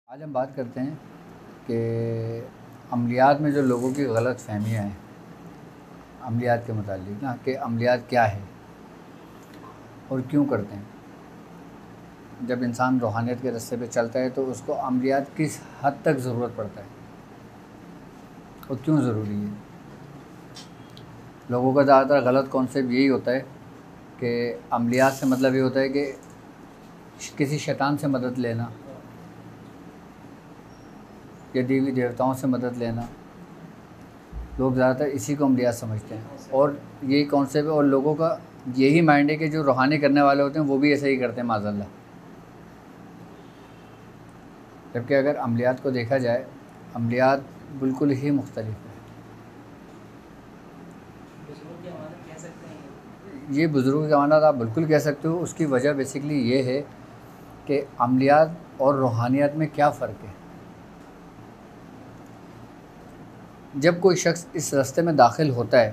आज हम बात करते हैं कि अमलियात में जो लोगों की गलत फहमियाँ हैं अमलियात के मुतालिक ना, कि अमलियात क्या है और क्यों करते हैं। जब इंसान रूहानियत के रास्ते पे चलता है तो उसको अमलियात किस हद तक ज़रूरत पड़ता है और क्यों ज़रूरी है। लोगों का ज़्यादातर गलत कॉन्सेप्ट यही होता है कि अमलियात से मतलब ये होता है कि किसी शैतान से मदद लेना या देवी देवताओं से मदद लेना। लोग ज़्यादातर इसी को अमलियात समझते हैं और यही कॉन्सेप्ट है और लोगों का यही माइंड है कि जो रूहानी करने वाले होते हैं वो भी ऐसे ही करते हैं माज़अल्लाह। जबकि अगर अमलियात को देखा जाए, अमलियात बिल्कुल ही मुख्तलिफ है। ये बुज़ुर्ग की अमानत आप बिल्कुल कह सकते हो। उसकी वजह बेसिकली ये है कि अमलियात और रूहानियत में क्या फ़र्क है। जब कोई शख्स इस रास्ते में दाखिल होता है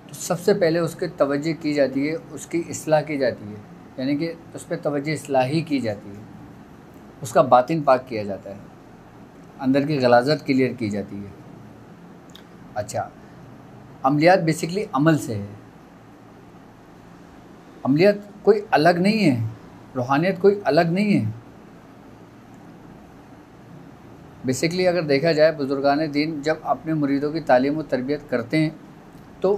तो सबसे पहले उसके तवज्जो की जाती है, उसकी इस्लाह की जाती है, यानी कि उस पर तवज्जो इस्लाही की जाती है, उसका बातिन पाक किया जाता है, अंदर की गलाज़त क्लियर की जाती है। अच्छा, अमलियात बेसिकली अमल से है। अमलियात कोई अलग नहीं है, रूहानियत कोई अलग नहीं है। बेसिकली अगर देखा जाए, बुज़ुर्गान दीन जब अपने मुरीदों की तालीम और तरबियत करते हैं तो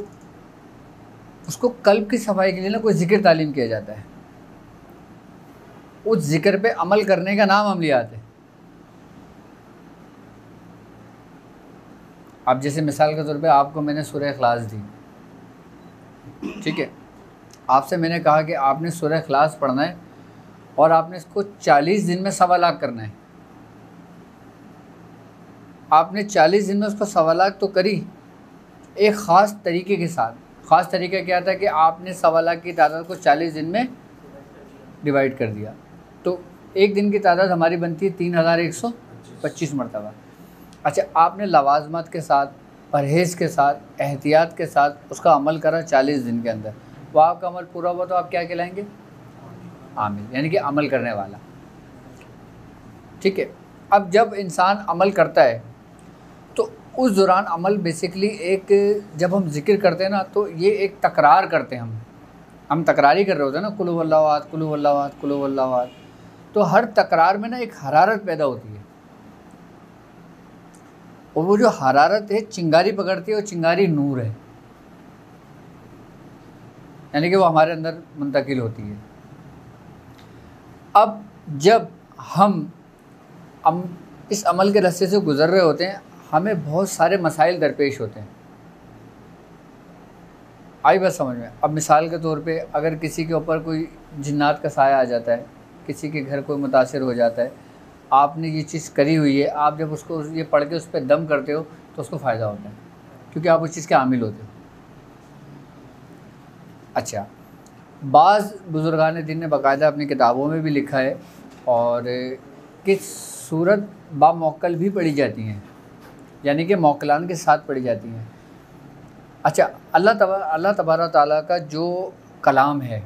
उसको कल्ब की सफाई के लिए ना कोई ज़िक्र तालीम किया जाता है। उस ज़िक्र पे अमल करने का नाम अमलियात है। अब जैसे मिसाल के तौर पे आपको मैंने सूरह इखलास दी, ठीक है, आपसे मैंने कहा कि आपने सूरह इखलास पढ़ना है और आपने इसको 40 दिन में 1.25 लाख करना है। आपने 40 दिन में उसको 1.25 लाख तो करी एक ख़ास तरीके के साथ। ख़ास तरीका क्या था कि आपने 1.25 लाख की तादाद को 40 दिन में डिवाइड कर दिया, तो एक दिन की तादाद हमारी बनती है 3125 मरतबा। अच्छा, आपने लवाज़मात के साथ, परहेज़ के साथ, एहतियात के साथ उसका अमल करा 40 दिन के अंदर, वो आपका अमल पूरा हुआ तो आप क्या कहलाएंगे? आमिल, यानी कि अमल करने वाला। ठीक है। अब जब इंसान अमल करता है तो उस दौरान अमल बेसिकली एक, जब हम जिक्र करते हैं ना तो ये एक तकरार करते हैं, हम तकरार ही कर रहे होते हैं ना, कुल हुवल्लाहु अहद, कुल हुवल्लाहु अहद, कुल हुवल्लाहु अहद। तो हर तकरार में ना एक हरारत पैदा होती है और वो जो हरारत है चिंगारी पकड़ती है और चिंगारी नूर है, यानी कि वो हमारे अंदर मुंतकिल होती है। अब जब हम इस अमल के रास्ते से गुज़र रहे होते हैं, हमें बहुत सारे मसाइल दरपेश होते हैं। आई बात समझ में? अब मिसाल के तौर पे अगर किसी के ऊपर कोई जिन्नात का साया आ जाता है, किसी के घर कोई मुतासिर हो जाता है, आपने ये चीज़ करी हुई है, आप जब उसको ये पढ़ के उस पर दम करते हो तो उसको फ़ायदा होता है, क्योंकि आप उस चीज़ के आमिल होते हो। अच्छा, बाज़ बुज़ुर्गान दीन ने बाकायदा अपनी किताबों में भी लिखा है और कि सूरत बामौक्कल भी पढ़ी जाती हैं, यानी कि मौक्कलान के साथ पढ़ी जाती हैं। अच्छा, अल्लाह तबारक ताला का जो कलाम है,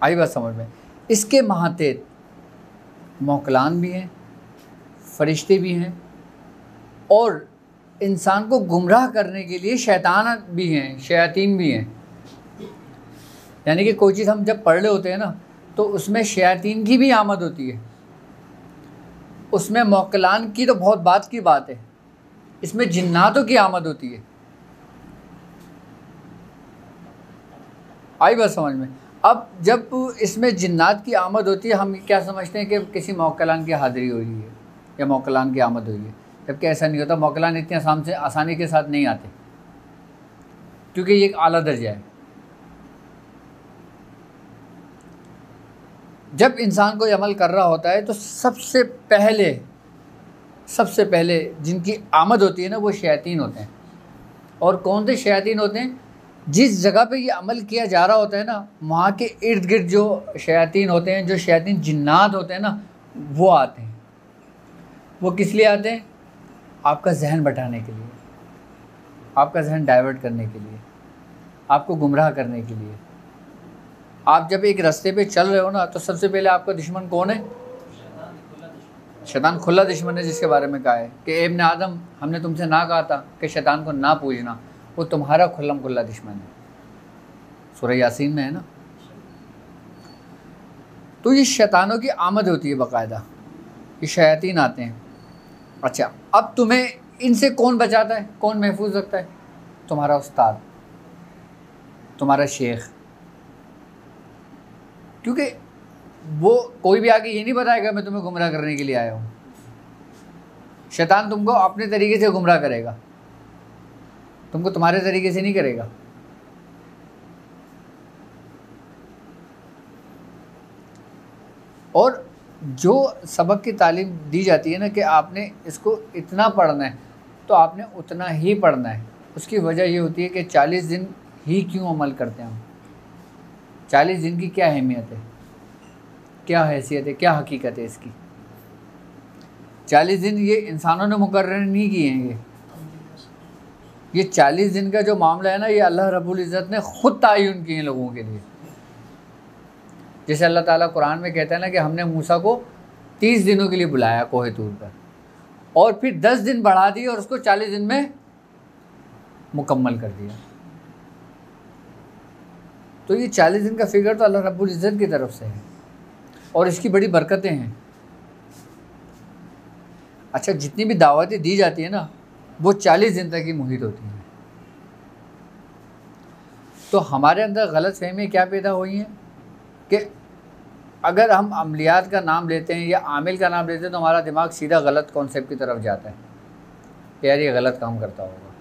आई बात समझ में, इसके महातेत मौक्कलान भी हैं, फरिश्ते भी हैं और इंसान को गुमराह करने के लिए शैतान भी हैं, शयातीन भी हैं। यानी कि कोई चीज़ हम जब पढ़ रहे होते हैं ना तो उसमें शयातीन की भी आमद होती है, उसमें मौक्कलान की तो बहुत बात की बात है, इसमें जिन्नातों की आमद होती है। आई बात समझ में? अब जब इसमें जिन्नात की आमद होती है, हम क्या समझते हैं कि किसी मौक्कलान की हाज़िरी हुई है या मौक्कलान की आमद हुई है, जबकि ऐसा नहीं होता। मौक्कलान इतनी आसानी के साथ नहीं आते, क्योंकि ये एक आला दर्जा है। जब इंसान कोई अमल कर रहा होता है तो सबसे पहले जिनकी आमद होती है ना वो शयातीन होते हैं। और कौन से शयातीन होते हैं? जिस जगह पे ये अमल किया जा रहा होता है ना, वहाँ के इर्द गिर्द जो शयातीन होते हैं, जो शयातीन जिन्नात होते हैं ना, वो आते हैं। वो किस लिए आते हैं? आपका जहन बटाने के लिए, आपका जहन डाइवर्ट करने के लिए, आपको गुमराह करने के लिए। आप जब एक रास्ते पे चल रहे हो ना तो सबसे पहले आपका दुश्मन कौन है? शैतान खुला दुश्मन है, जिसके बारे में कहा है कि ए इब्न आदम, हमने तुमसे ना कहा था कि शैतान को ना पूजना, वो तुम्हारा खुल्ला दुश्मन है। सूरह यासीन में है ना। तो ये शैतानों की आमद होती है बाकायदा, ये शयातीन आते हैं। अच्छा, अब तुम्हें इनसे कौन बचाता है, कौन महफूज रखता है? तुम्हारा उस्ताद, तुम्हारा शेख। क्योंकि वो कोई भी आके ये नहीं बताएगा मैं तुम्हें गुमराह करने के लिए आया हूँ। शैतान तुमको अपने तरीके से गुमराह करेगा, तुमको तुम्हारे तरीके से नहीं करेगा। और जो सबक की तालीम दी जाती है ना कि आपने इसको इतना पढ़ना है, तो आपने उतना ही पढ़ना है। उसकी वजह ये होती है कि 40 दिन ही क्यों अमल करते हैं हम? 40 दिन की क्या अहमियत है, क्या हैसियत है, क्या हकीकत है इसकी? 40 दिन ये इंसानों ने मुकर्रर नहीं किए हैं। ये 40 दिन का जो मामला है ना, ये अल्लाह रब्बुल इज़्ज़त ने ख़ुद तयन किए हैं लोगों के लिए। जैसे अल्लाह ताला कुरान में कहता है ना कि हमने मूसा को 30 दिनों के लिए बुलाया कोहे तूर पर, और फिर 10 दिन बढ़ा दिए और उसको 40 दिन में मुकम्मल कर दिया। तो ये 40 दिन का फिगर तो अल्लाह रब्बुल इज़्ज़त की तरफ से है और इसकी बड़ी बरकतें हैं। अच्छा, जितनी भी दावतें दी जाती है ना, वो 40 दिन तक की मुहित होती हैं। तो हमारे अंदर गलत फहमी क्या पैदा हुई है कि अगर हम अमलियात का नाम लेते हैं या आमिल का नाम लेते हैं तो हमारा दिमाग सीधा गलत कॉन्सेप्ट की तरफ जाता है कि यार ये गलत काम करता होगा।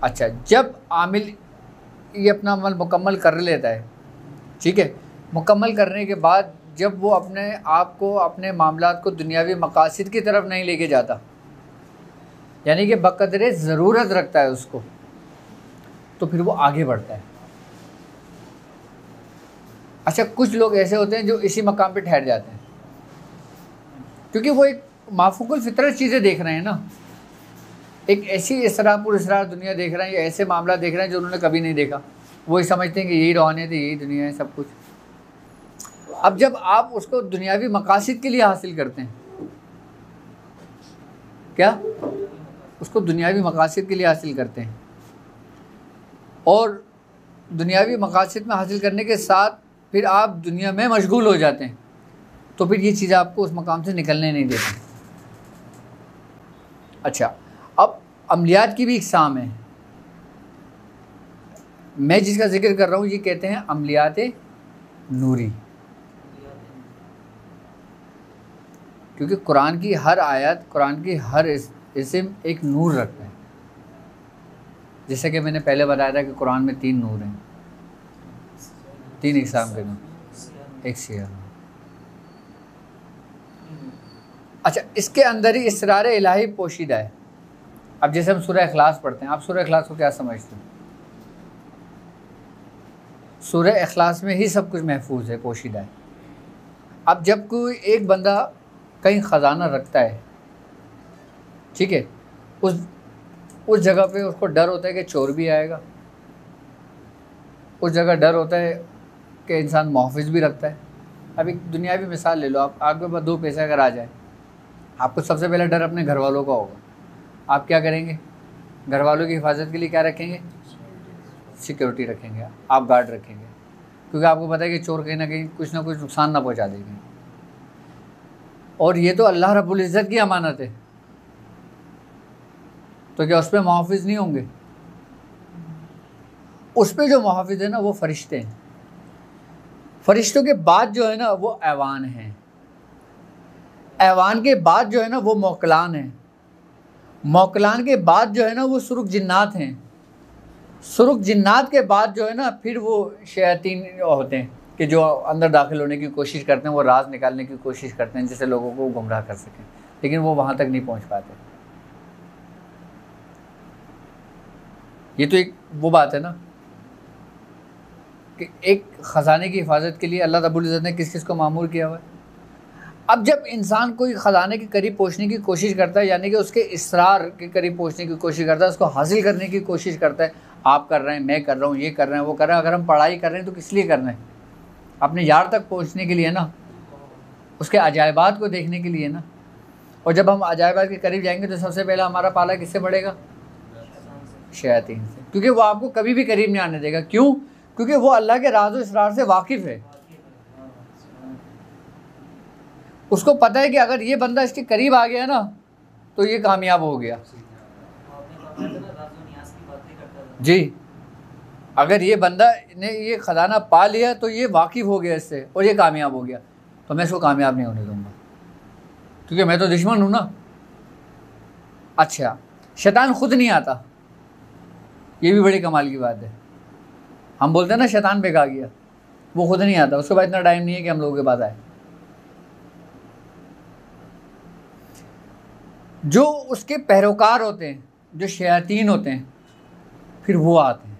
अच्छा, जब आमिल ये अपना अमल मुकम्मल कर लेता है, ठीक है, मुकम्मल करने के बाद जब वो अपने आप को, अपने मामलात को दुनियावी मकासद की तरफ नहीं लेके जाता, यानी कि बक़दरे ज़रूरत रखता है उसको, तो फिर वो आगे बढ़ता है। अच्छा, कुछ लोग ऐसे होते हैं जो इसी मकाम पे ठहर जाते हैं क्योंकि वो एक माफूकुल फितरत चीज़ें देख रहे हैं ना, एक ऐसी इसरार दुनिया देख रहे हैं या ऐसे मामला देख रहे हैं जो उन्होंने कभी नहीं देखा। वही समझते हैं कि यही रूहानियत है, यही दुनिया है, सब कुछ। अब जब आप उसको दुनियावी मकासद के लिए हासिल करते हैं, क्या उसको दुनियावी मकासद के लिए हासिल करते हैं और दुनियावी मकासद में हासिल करने के साथ फिर आप दुनिया में मशगूल हो जाते हैं, तो फिर ये चीज़ आपको उस मकाम से निकलने नहीं देती। अच्छा, अब अमलियात की भी इक़साम है। मैं जिसका जिक्र कर रहा हूँ ये कहते हैं अमलियात नूरी, क्योंकि कुरान की हर आयत, कुरान की हर इस्म एक नूर रखता है। जैसे कि मैंने पहले बताया था कि कुरान में 3 नूर हैं, 3 इक़साम के नूर, एक सिया। अच्छा, इसके अंदर ही इसरार इलाही पोशीदा है। अब जैसे हम सूरह इखलास पढ़ते हैं, आप सूरह इखलास को क्या समझते हैं? सूरह इखलास में ही सब कुछ महफूज है, पोशीदा है। अब जब कोई एक बंदा कहीं ख़जाना रखता है, ठीक है, उस जगह पे उसको डर होता है कि चोर भी आएगा, उस जगह डर होता है कि इंसान मुहाफ़िज़ भी रखता है। अब एक दुनियावी मिसाल ले लो, आप आपके पास 2 पैसे अगर आ जाए, आपको सबसे पहला डर अपने घर वालों का होगा। आप क्या करेंगे? घर वालों की हिफाजत के लिए क्या रखेंगे? सिक्योरिटी रखेंगे, आप गार्ड रखेंगे, क्योंकि आपको पता है कि चोर कहीं ना कहीं कुछ ना कुछ नुकसान ना पहुंचा देंगे। और ये तो अल्लाह रब्बुल इज़्ज़त की अमानत है, तो क्या उस पर मुहाफ़िज़ नहीं होंगे? उस पर जो मुहाफ़िज़ है ना वो फ़रिश्ते हैं। फ़रिश्तों के बाद जो है ना वो ऐवान हैं, ऐवान के बाद जो है ना वो मौकलान हैं, मौकलान के बाद जो है ना वो सुरुक जिन्नात हैं, सुरुक जिन्नात के बाद जो है ना फिर वो शयातीन होते हैं कि जो अंदर दाखिल होने की कोशिश करते हैं, वो राज निकालने की कोशिश करते हैं जिससे लोगों को गुमराह कर सकें, लेकिन वो वहाँ तक नहीं पहुँच पाते। ये तो एक वो बात है ना कि एक ख़जाने की हिफाजत के लिए अल्लाह रब्बुल इज़्ज़त ने किस किस को मामूर किया हुआ है। अब जब इंसान कोई ख़जाने के करीब पहुँचने की कोशिश करता है, यानी कि उसके इसरार के करीब पहुँचने की कोशिश करता है, उसको हासिल करने की कोशिश करता है, आप कर रहे हैं, मैं कर रहा हूँ, ये कर रहे हैं, वो कर रहे हैं। अगर हम पढ़ाई कर रहे हैं तो किस लिए कर रहे हैं? अपने यार तक पहुँचने के लिए ना। उसके अजायबात को देखने के लिए ना। और जब हम अजायबात के करीब जाएंगे तो सबसे पहले हमारा पाला किससे बढ़ेगा? शैतान से, क्योंकि वो आपको कभी भी करीब नहीं आने देगा। क्यों? क्योंकि वो अल्लाह के राज़ व इसरार से वाकिफ़ है। उसको पता है कि अगर ये बंदा इसके करीब आ गया ना तो ये कामयाब हो गया। जी, अगर ये बंदा ने ये ख़जाना पा लिया तो ये वाकिफ़ हो गया इससे और ये कामयाब हो गया, तो मैं इसको कामयाब नहीं होने दूंगा, क्योंकि मैं तो दुश्मन हूँ ना। अच्छा, शैतान खुद नहीं आता, ये भी बड़ी कमाल की बात है। हम बोलते हैं ना शैतान बेगा गया, वो खुद नहीं आता, उसके पास इतना टाइम नहीं है कि हम लोगों के पास आए। जो उसके पैरोकार होते हैं, जो शयातीन होते हैं, फिर वो आते हैं।